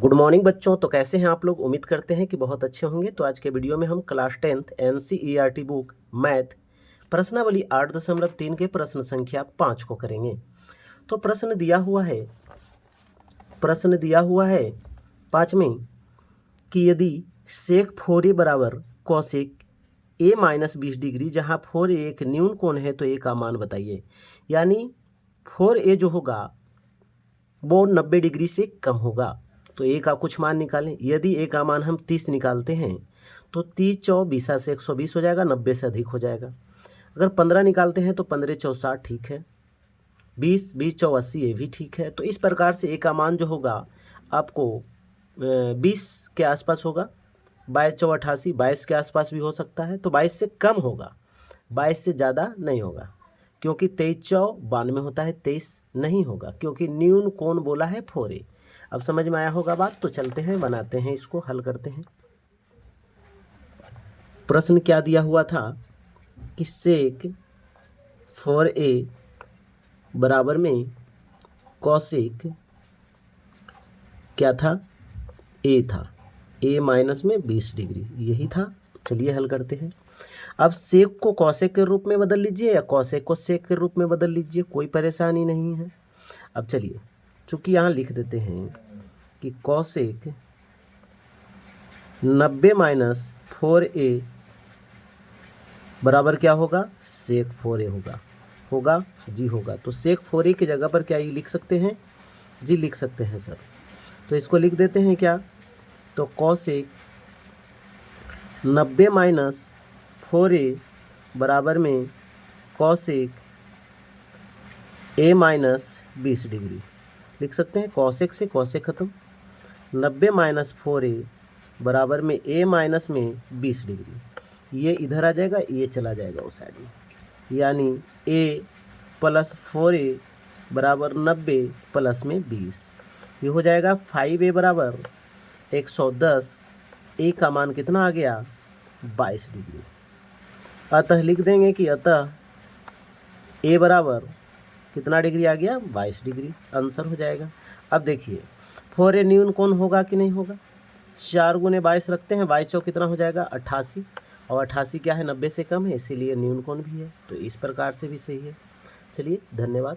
Good morning बच्चों। तो कैसे हैं आप लोग? उम्मीद करते हैं कि बहुत अच्छे होंगे। तो आज के वीडियो में हम class 10th NCERT book math प्रश्नावली 8.3 के प्रश्न संख्या 5 को करेंगे। तो प्रश्न दिया हुआ है 5 में कि यदि सेक 4a बराबर कॉसेक a माइनस 20 डिग्री, जहाँ 4a एक न्यून कोण है तो a का मान बताइए। यानी 4a जो होगा वो 90 डिग्री से कम होगा। तो a का कुछ मान निकालें। यदि a का मान हम 30 निकालते हैं तो 30 चौ 20 से 120 हो जाएगा, 90 से अधिक हो जाएगा। अगर 15 निकालते हैं तो 15 चौ 60 ठीक है, 20 चौ 80 ये भी ठीक है। तो इस प्रकार से a का मान जो होगा आपको 20 के आसपास होगा। 22 चौ 88, 22 के आसपास भी हो सकता है। तो 22 से कम होगा, 22 से ज़्यादा नहीं होगा, क्योंकि 23 चौ 92 होता है, 23 नहीं होगा क्योंकि न्यून कोण बोला है 4a। अब समझ में आया होगा बात। तो चलते हैं, बनाते हैं, इसको हल करते हैं। प्रश्न क्या दिया हुआ था कि सेक 4a बराबर में कॉसेक क्या था, a था, a माइनस में 20 डिग्री, यही था। चलिए हल करते हैं। अब सेक को कॉसेक के रूप में बदल लीजिए या कॉसेक को सेक के रूप में बदल लीजिए, कोई परेशानी नहीं है। अब चलिए, चूंकि यहाँ लिख देते हैं कि कॉसेक 90 माइनस 4a बराबर क्या होगा, सेक 4a होगा जी होगा। तो सेक 4a की जगह पर क्या ये लिख सकते हैं जी, लिख सकते हैं सर। तो इसको लिख देते हैं क्या, तो कॉसेक 90 माइनस 4a बराबर में कॉसेक a माइनस 20 डिग्री लिख सकते हैं। कॉसेक से कॉसेक खत्म, 90 माइनस 4a बराबर में a माइनस में 20 डिग्री। ये इधर आ जाएगा, ये चला जाएगा उस साइड में, यानी a प्लस 4a बराबर 90 प्लस में 20। ये हो जाएगा 5a बराबर 110। a का मान कितना आ गया, 22 डिग्री। अतः लिख देंगे कि अतः a बराबर कितना डिग्री आ गया, 22 डिग्री। आंसर हो जाएगा। अब देखिए 4a न्यून कोण होगा कि नहीं होगा। 4 गुने 22 रखते हैं, 22 चौक कितना हो जाएगा, 88। और 88 क्या है, 90 से कम है, इसीलिए न्यून कोण भी है। तो इस प्रकार से भी सही है। चलिए धन्यवाद।